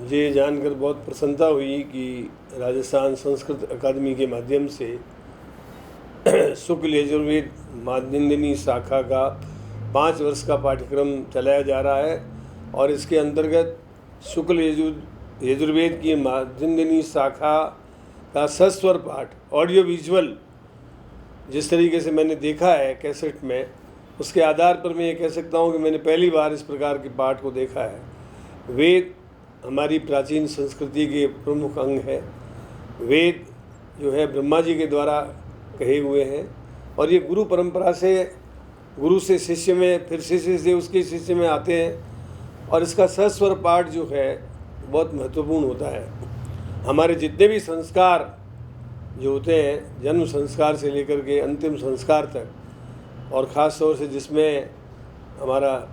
मुझे ये जानकर बहुत प्रसन्नता हुई कि राजस्थान संस्कृत अकादमी के माध्यम से शुक्ल यजुर्वेद माध्यन्दिनी शाखा का 5 वर्ष का पाठ्यक्रम चलाया जा रहा है और इसके अंतर्गत शुक्ल यजुर्वेद की माध्यन्दिनी शाखा का सस्वर पाठ ऑडियो विजुअल जिस तरीके से मैंने देखा है कैसेट में, उसके आधार पर मैं ये कह सकता हूँ कि मैंने पहली बार इस प्रकार के पाठ को देखा है। वेद हमारी प्राचीन संस्कृति के प्रमुख अंग है। वेद जो है ब्रह्मा जी के द्वारा कहे हुए हैं और ये गुरु परंपरा से, गुरु से शिष्य में, फिर शिष्य से उसके शिष्य में आते हैं और इसका सस्वर पाठ जो है बहुत महत्वपूर्ण होता है। हमारे जितने भी संस्कार जो होते हैं, जन्म संस्कार से लेकर के अंतिम संस्कार तक, और ख़ास तौर से जिसमें हमारा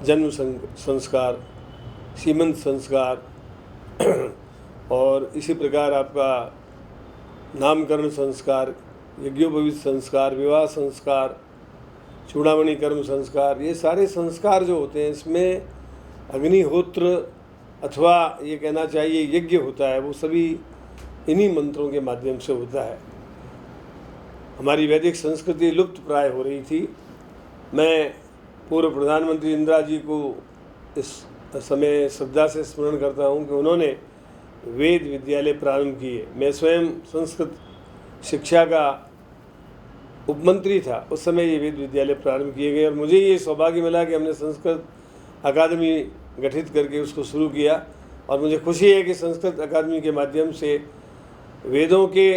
जन्म संस्कार, सीमंत संस्कार और इसी प्रकार आपका नामकरण संस्कार, यज्ञोपवीत संस्कार, विवाह संस्कार, चूड़ामणि कर्म संस्कार, ये सारे संस्कार जो होते हैं इसमें अग्निहोत्र अथवा ये कहना चाहिए यज्ञ होता है, वो सभी इन्हीं मंत्रों के माध्यम से होता है। हमारी वैदिक संस्कृति लुप्त प्राय हो रही थी। मैं पूर्व प्रधानमंत्री इंदिरा जी को इस समय श्रद्धा से स्मरण करता हूँ कि उन्होंने वेद विद्यालय प्रारंभ किए। मैं स्वयं संस्कृत शिक्षा का उपमंत्री था, उस समय ये वेद विद्यालय प्रारंभ किए गए और मुझे ये सौभाग्य मिला कि हमने संस्कृत अकादमी गठित करके उसको शुरू किया और मुझे खुशी है कि संस्कृत अकादमी के माध्यम से वेदों के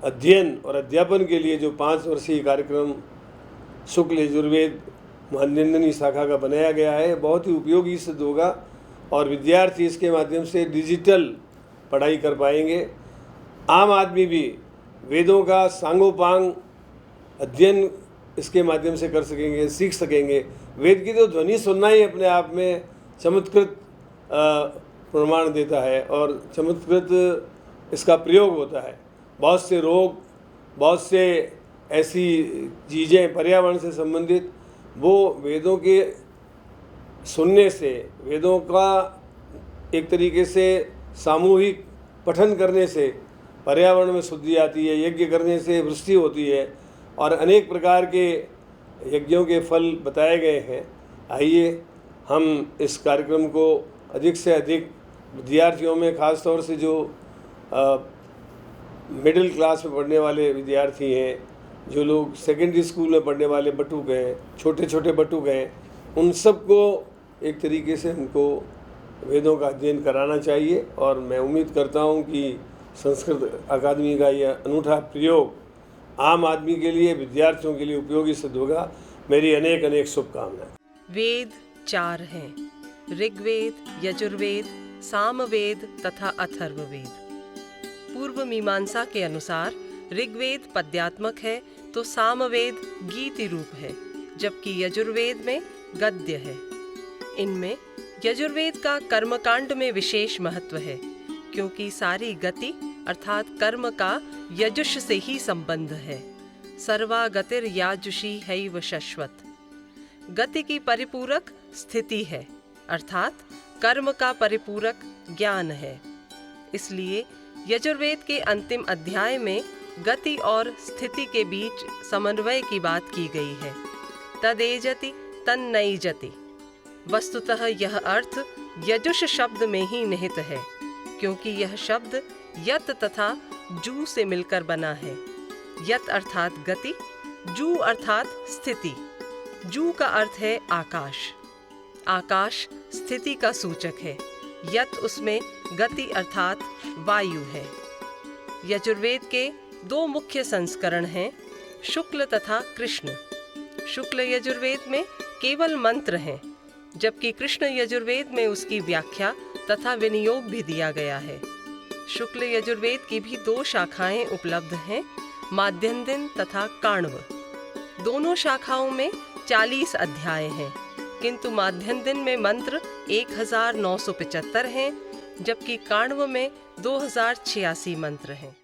अध्ययन और अध्यापन के लिए जो 5 वर्षीय कार्यक्रम शुक्ल यजुर्वेद माध्यन्दिनी शाखा का बनाया गया है, बहुत ही उपयोगी सिद्ध होगा और विद्यार्थी इसके माध्यम से डिजिटल पढ़ाई कर पाएंगे। आम आदमी भी वेदों का सांगोपांग अध्ययन इसके माध्यम से कर सकेंगे, सीख सकेंगे। वेद की तो ध्वनि सुनना ही अपने आप में चमत्कृत प्रमाण देता है और चमत्कृत इसका प्रयोग होता है। बहुत से रोग, बहुत से ऐसी चीज़ें पर्यावरण से संबंधित, वो वेदों के सुनने से, वेदों का एक तरीके से सामूहिक पठन करने से पर्यावरण में शुद्धि आती है, यज्ञ करने से वृष्टि होती है और अनेक प्रकार के यज्ञों के फल बताए गए हैं। आइए हम इस कार्यक्रम को अधिक से अधिक विद्यार्थियों में, ख़ास तौर से जो मिडिल क्लास में पढ़ने वाले विद्यार्थी हैं, जो लोग सेकेंडरी स्कूल में पढ़ने वाले बटुक हैं, छोटे छोटे बटुक हैं, उन सबको एक तरीके से उनको वेदों का अध्ययन कराना चाहिए और मैं उम्मीद करता हूँ कि संस्कृत अकादमी का यह अनूठा प्रयोग आम आदमी के लिए, विद्यार्थियों के लिए उपयोगी सिद्ध होगा। मेरी अनेक अनेक शुभकामनाएं। वेद 4 हैं: ऋग्वेद, यजुर्वेद, सामवेद तथा अथर्ववेद। पूर्व मीमांसा के अनुसार ऋग्वेद पद्यात्मक है तो सामवेद गीति रूप है, जबकि यजुर्वेद में गद्य है। इनमें यजुर्वेद का कर्मकांड में विशेष महत्व है, क्योंकि सारी गति अर्थात कर्म का यजुष से ही संबंध है। सर्वा गतिर याजुषी हैव शश्वत। गति की परिपूरक स्थिति है, अर्थात कर्म का परिपूरक ज्ञान है। इसलिए यजुर्वेद के अंतिम अध्याय में गति और स्थिति के बीच समन्वय की बात की गई है। तदेजति तन्नैजति। वस्तुतः यह अर्थ यजुष शब्द में ही निहित है, क्योंकि यह शब्द यत तथा जू से मिलकर बना है। यत अर्थात गति, जू अर्थात स्थिति। जू का अर्थ है आकाश। आकाश स्थिति का सूचक है। यत उसमें गति अर्थात वायु है। यजुर्वेद के 2 मुख्य संस्करण हैं, शुक्ल तथा कृष्ण। शुक्ल यजुर्वेद में केवल मंत्र हैं, जबकि कृष्ण यजुर्वेद में उसकी व्याख्या तथा विनियोग भी दिया गया है। शुक्ल यजुर्वेद की भी 2 शाखाएं उपलब्ध हैं, माध्यन्दिन तथा काण्व। दोनों शाखाओं में 40 अध्याय हैं, किंतु माध्यन्दिन में मंत्र 1975 हैं, जबकि काण्व में 2086 मंत्र हैं।